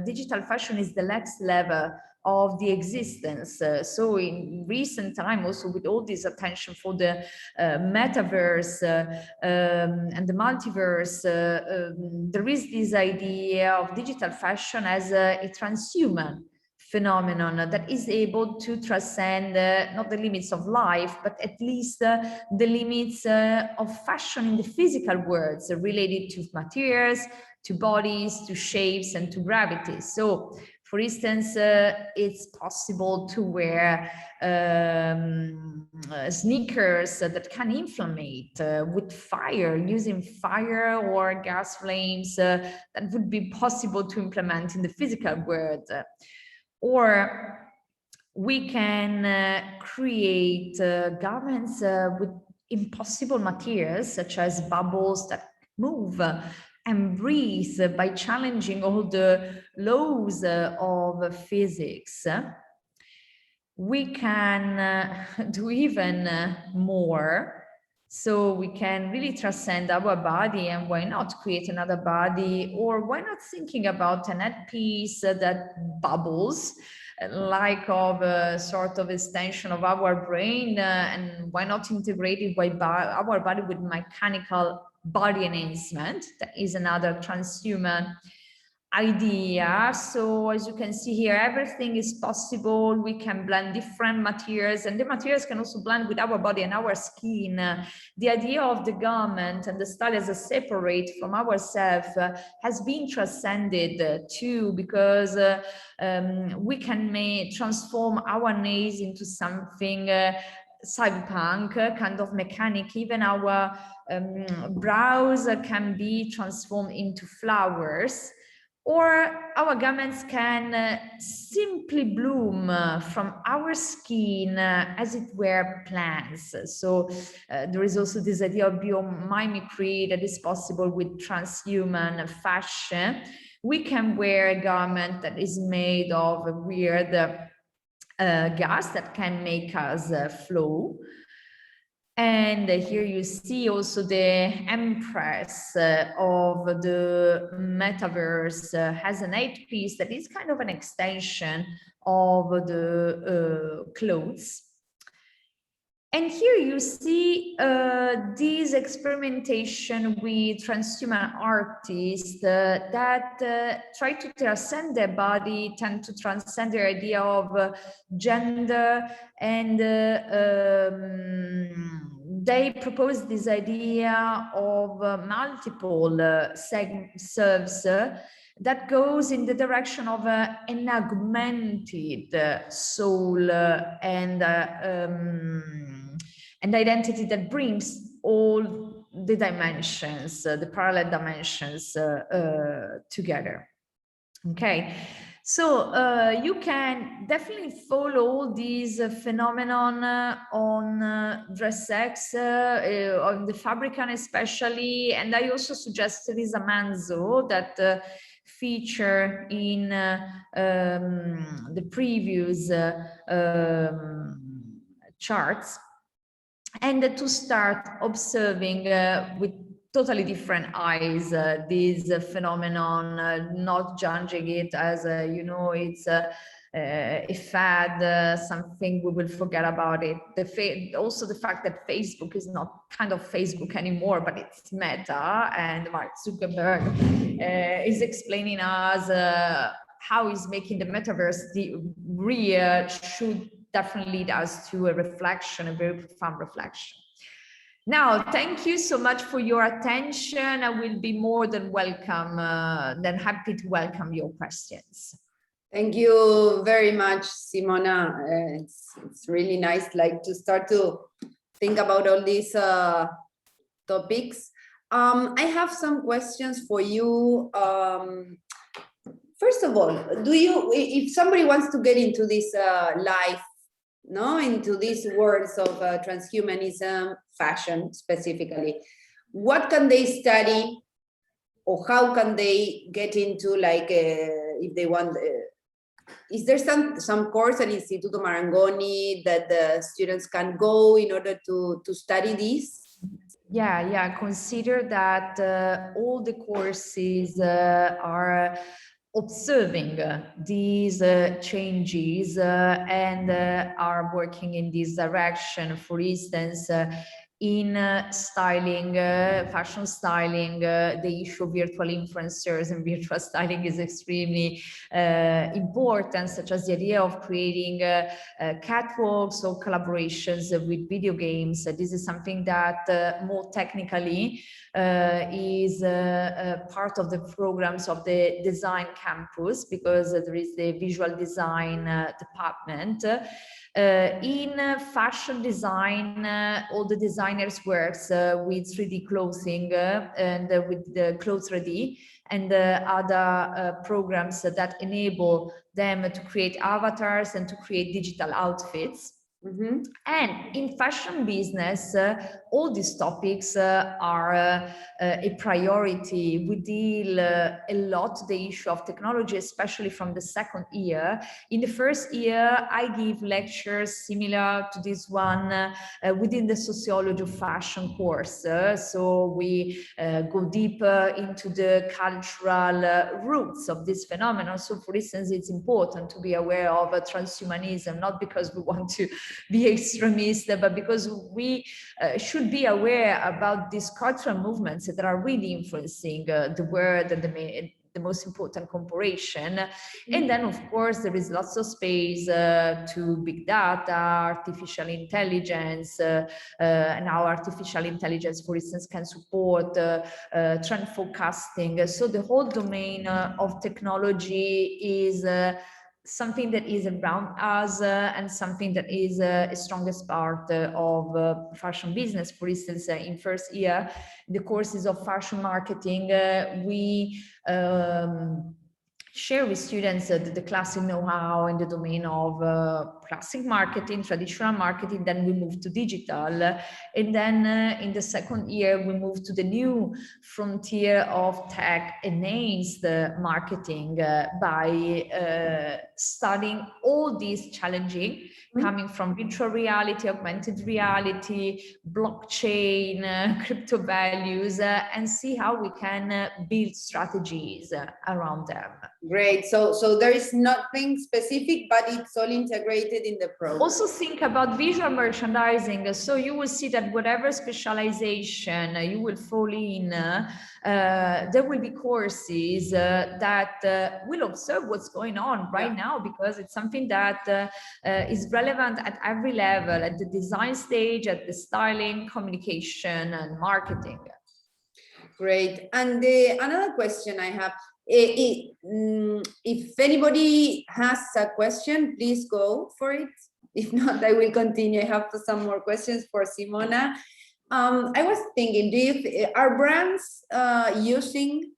Digital fashion is the next level of the existence. So in recent time, also with all this attention for the metaverse and the multiverse, there is this idea of digital fashion as a transhuman phenomenon that is able to transcend not the limits of life, but at least the limits of fashion in the physical world, related to materials, to bodies, to shapes, and to gravity. So, for instance, it's possible to wear sneakers that can inflammate with fire, using fire or gas flames that would be possible to implement in the physical world. Or we can create garments with impossible materials, such as bubbles that move and breathe by challenging all the laws of physics. We can do even more. So we can really transcend our body, and why not create another body? Or why not thinking about an headpiece that bubbles, like of a sort of extension of our brain, and why not integrate it by our body with mechanical body enhancement? That is another transhuman idea. So as you can see here, everything is possible. We can blend different materials, and the materials can also blend with our body and our skin. The idea of the garment and the style as a separate from ourselves has been transcended too, because we can transform our nails into something cyberpunk, kind of mechanic. Even our brows can be transformed into flowers. Or our garments can simply bloom from our skin as it were plants. So there is also this idea of biomimicry that is possible with transhuman fashion. We can wear a garment that is made of a weird gas that can make us flow. And here you see also the Empress of the Metaverse has an 8-piece that is kind of an extension of the clothes. And here you see this experimentation with transhuman artists that try to transcend their body, tend to transcend the idea of gender, and they propose this idea of multiple serves that goes in the direction of an augmented soul and identity that brings all the dimensions, the parallel dimensions together. Okay, so you can definitely follow this phenomenon on DressX, on the Fabrican especially, and I also suggest Teresa Manzo that feature in the previous charts, and to start observing with totally different eyes this phenomenon, not judging it as you know, it's a fad, something we will forget about it. Also the fact that Facebook is not kind of Facebook anymore, but it's Meta, and Mark Zuckerberg is explaining us how he's making the metaverse real, should definitely lead us to a reflection, a very profound reflection. Now, thank you so much for your attention. I will be more than happy to welcome your questions. Thank you very much, Simona. It's really nice, like, to start to think about all these topics. I have some questions for you. First of all, if somebody wants to get into this life, into these worlds of transhumanism, fashion specifically, what can they study, or how can they get into, like, if they want, is there some course at Istituto Marangoni that the students can go in order to study this? Yeah, consider that all the courses are observing these changes and are working in this direction. For instance, in styling, fashion styling, the issue of virtual influencers and virtual styling is extremely important, such as the idea of creating catwalks or collaborations with video games. This is something that more technically is part of the programs of the design campus, because there is the visual design department. In fashion design, all the designers works with 3D clothing and with the Clothes Ready and other programs that enable them to create avatars and to create digital outfits. Mm-hmm. And in fashion business, all these topics are a priority. We deal a lot the issue of technology, especially from the second year. In the first year, I give lectures similar to this one within the sociology of fashion course. So we go deeper into the cultural roots of this phenomenon. So, for instance, it's important to be aware of transhumanism, not because we want to be extremist, but because we should be aware about these cultural movements that are really influencing the world and the most important corporation. And then, of course, there is lots of space to big data, artificial intelligence, and how artificial intelligence, for instance, can support trend forecasting. So the whole domain of technology is something that is around us and something that is a strongest part of fashion business. For instance, in first year, the courses of fashion marketing, we share with students the classic know-how in the domain of classic marketing, traditional marketing. Then we move to digital, and then in the second year we move to the new frontier of tech enhanced marketing by studying all these challenging, coming from virtual reality, augmented reality, blockchain, crypto values, and see how we can build strategies around them. Great. So there is nothing specific, but it's all integrated in the program. Also think about visual merchandising. So you will see that whatever specialization you will fall in, there will be courses that will observe what's going on right now, because it's something that is relevant at every level, at the design stage, at the styling, communication, and marketing. Great. And another question I have, if anybody has a question, please go for it. If not, I will continue. I have some more questions for Simona. I was thinking, are brands using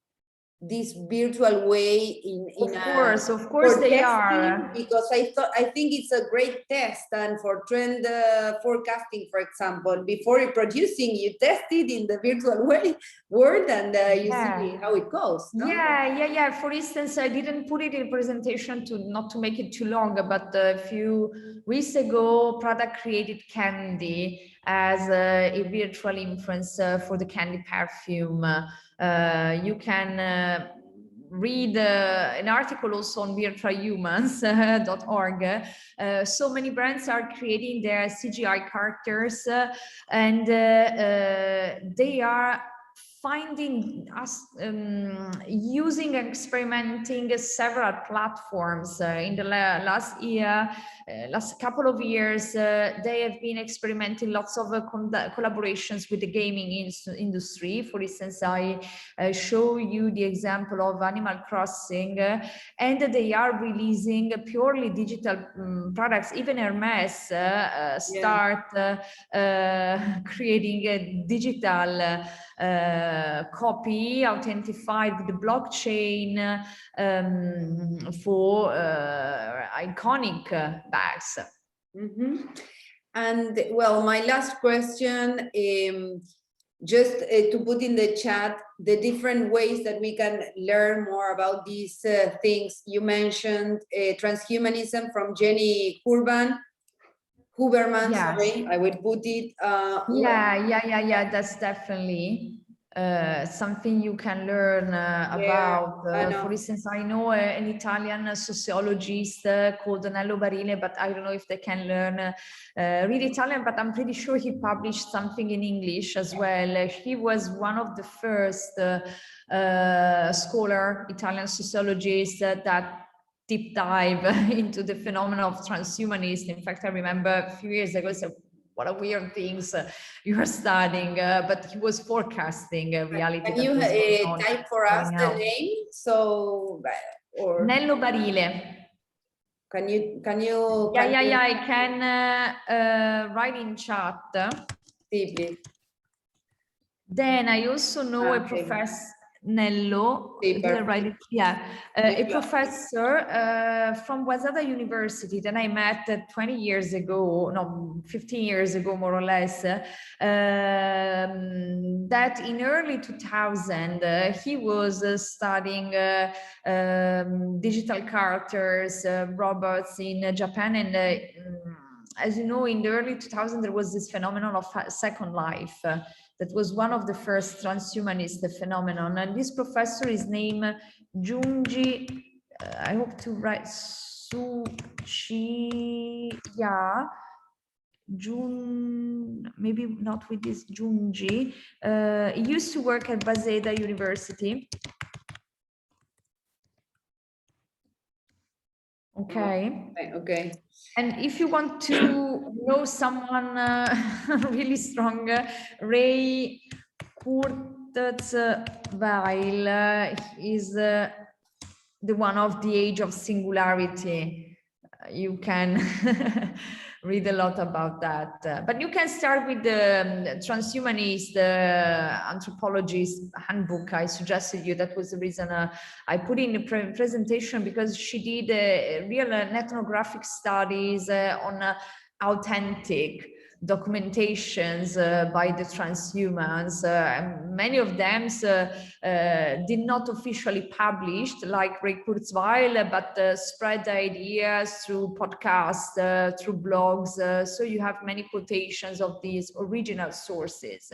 this virtual way of course they are, because I think it's a great test, and for trend forecasting, for example, before reproducing, you test it in the virtual world, and you see how it goes, no? Yeah. For instance, I didn't put it in presentation not to make it too long, but a few weeks ago Prada created candy as a virtual influence for the candy perfume. You can read an article also on virtualhumans.org. So many brands are creating their CGI characters, and they are finding us using and experimenting several platforms in the last couple of years. They have been experimenting lots of collaborations with the gaming industry. For instance, I show you the example of Animal Crossing, and they are releasing purely digital products. Even Hermes start creating a digital copy authenticated with the blockchain for iconic bags. And well, my last question, just to put in the chat the different ways that we can learn more about these things. You mentioned transhumanism from Jenny Huberman. Yes. Sorry, I would put it. Yeah. That's definitely something you can learn about. For instance, I know an Italian sociologist called Nello Barile, but I don't know if they can learn read Italian, but I'm pretty sure he published something in English as well. He was one of the first Italian sociologists that deep dive into the phenomenon of transhumanism. In fact, I remember a few years ago, so what are weird things you are studying, but he was forecasting reality. Can you type for us the name? So, or Nello Barile. Can you? Yeah, I can write in chat. Please. Then I also know a professor, Nello, a professor from Waseda University that I met 20 years ago, no, 15 years ago, more or less, that in early 2000, he was studying digital characters, robots in Japan. And as you know, in the early 2000s, there was this phenomenon of Second Life. That was one of the first transhumanist phenomenon. And this professor is named Junji, I hope to write maybe not with this Junji. He used to work at Waseda University. Okay. And if you want to know someone really strong, Ray Kurzweil is the one of the Age of Singularity. You can read a lot about that. But you can start with the transhumanist anthropologist handbook I suggested you. That was the reason I put in the presentation, because she did real ethnographic studies on authentic documentations by the transhumans. Many of them did not officially publish, like Ray Kurzweil, but spread ideas through podcasts, through blogs. So you have many quotations of these original sources.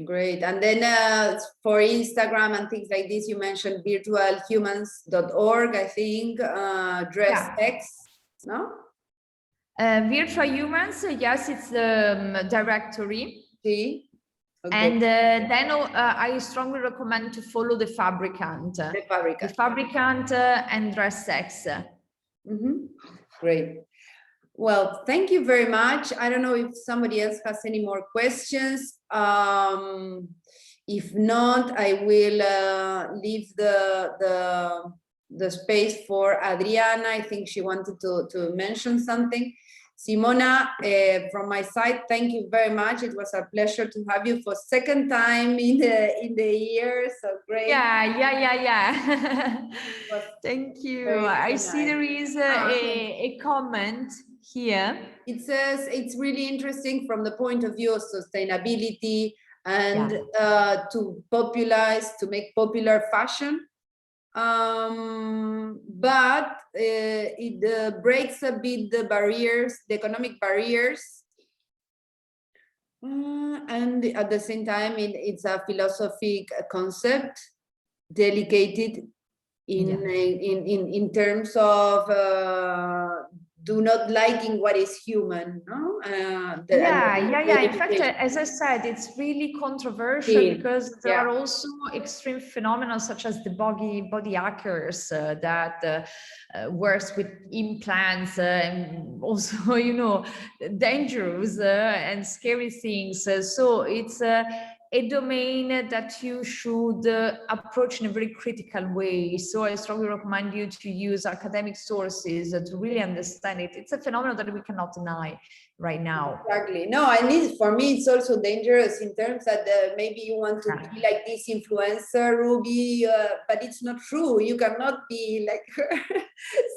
Great. And then for Instagram and things like this, you mentioned virtualhumans.org, I think, DressX, no? Virtual Humans, yes, it's the directory. See? Okay. And then I strongly recommend to follow the Fabricant. The Fabricant. The Fabricant and DressX. Great. Well, thank you very much. I don't know if somebody else has any more questions. If not, I will leave the space for Adriana. I think she wanted to mention something. Simona, from my side, thank you very much. It was a pleasure to have you for second time in the year. So great. Yeah. Thank you. I see there is a comment here. It says it's really interesting from the point of view of sustainability and to make popular fashion. But it breaks a bit the barriers, the economic barriers. And at the same time, it's a philosophic concept, delicated in terms of do not liking what is human, no? In fact, as I said, it's really controversial because there are also extreme phenomena such as the body hackers that works with implants and also, you know, dangerous and scary things. So it's a domain that you should approach in a very critical way. So I strongly recommend you to use academic sources to really understand it. It's a phenomenon that we cannot deny right now. Exactly. No, and for me, it's also dangerous in terms that maybe you want to be like this influencer, Ruby, but it's not true. You cannot be like her.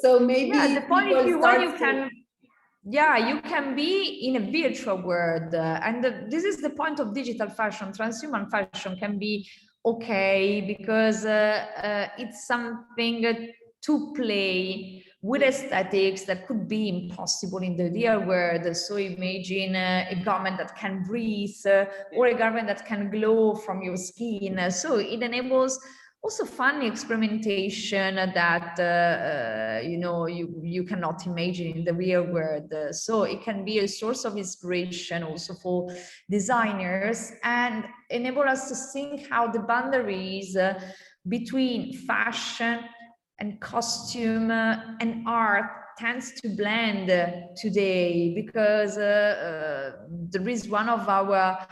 So maybe the point if you want, you can. Yeah, you can be in a virtual world. And this is the point of digital fashion. Transhuman fashion can be okay because it's something to play with aesthetics that could be impossible in the real world. So imagine a garment that can breathe or a garment that can glow from your skin. So it enables also fun experimentation that you know you cannot imagine in the real world. So it can be a source of inspiration also for designers and enable us to think how the boundaries between fashion and costume and art tends to blend today, because there is one of our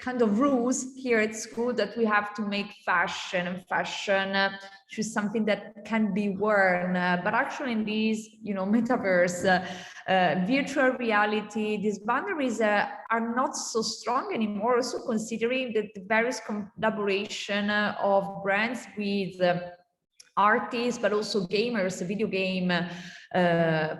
kind of rules here at school that we have to make fashion, and fashion is something that can be worn. But actually in these, you know, metaverse, virtual reality, these boundaries are not so strong anymore, also considering the various collaboration of brands with artists, but also gamers, video game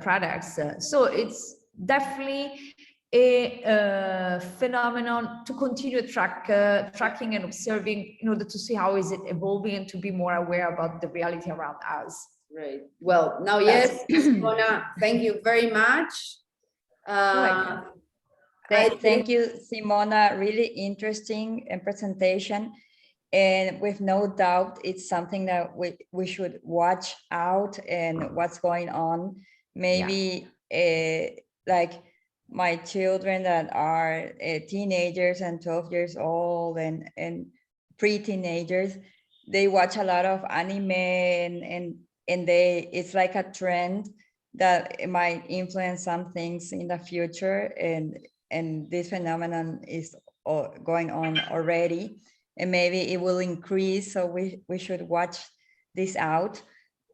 products. So it's definitely a phenomenon to continue tracking and observing in order to see how is it evolving and to be more aware about the reality around us. Great. Well, now, yes, Simona, thank you very much. Thank you, Simona. Really interesting presentation. And with no doubt, it's something that we should watch out and what's going on. Maybe like my children that are teenagers and 12 years old and pre-teenagers, they watch a lot of anime and it's like a trend that it might influence some things in the future, and this phenomenon is going on already, and maybe it will increase, so we should watch this out.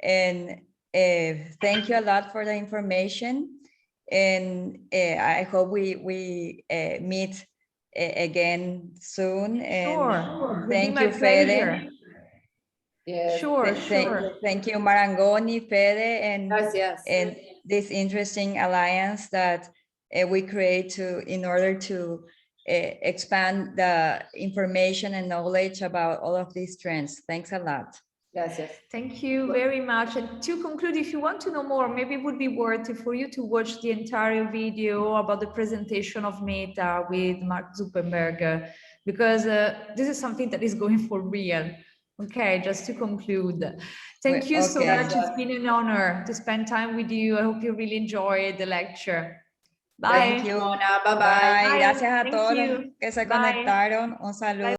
And thank you a lot for the information, and I hope we meet again soon. And sure. Thank you, Fede. Yes. Sure. Thank you, Marangoni, Fede, and Gracias. and this interesting alliance that we create in order to expand the information and knowledge about all of these trends. Thanks a lot. Gracias. Thank you very much. And to conclude, if you want to know more, maybe it would be worth it for you to watch the entire video about the presentation of Meta with Mark Zuckerberg, because this is something that is going for real. Okay, just to conclude. Thank you so much. It's been an honor to spend time with you. I hope you really enjoyed the lecture. Bye. Thank you. Bye-bye. Bye. Gracias a Thank todos you. que se Bye. conectaron. Un saludo.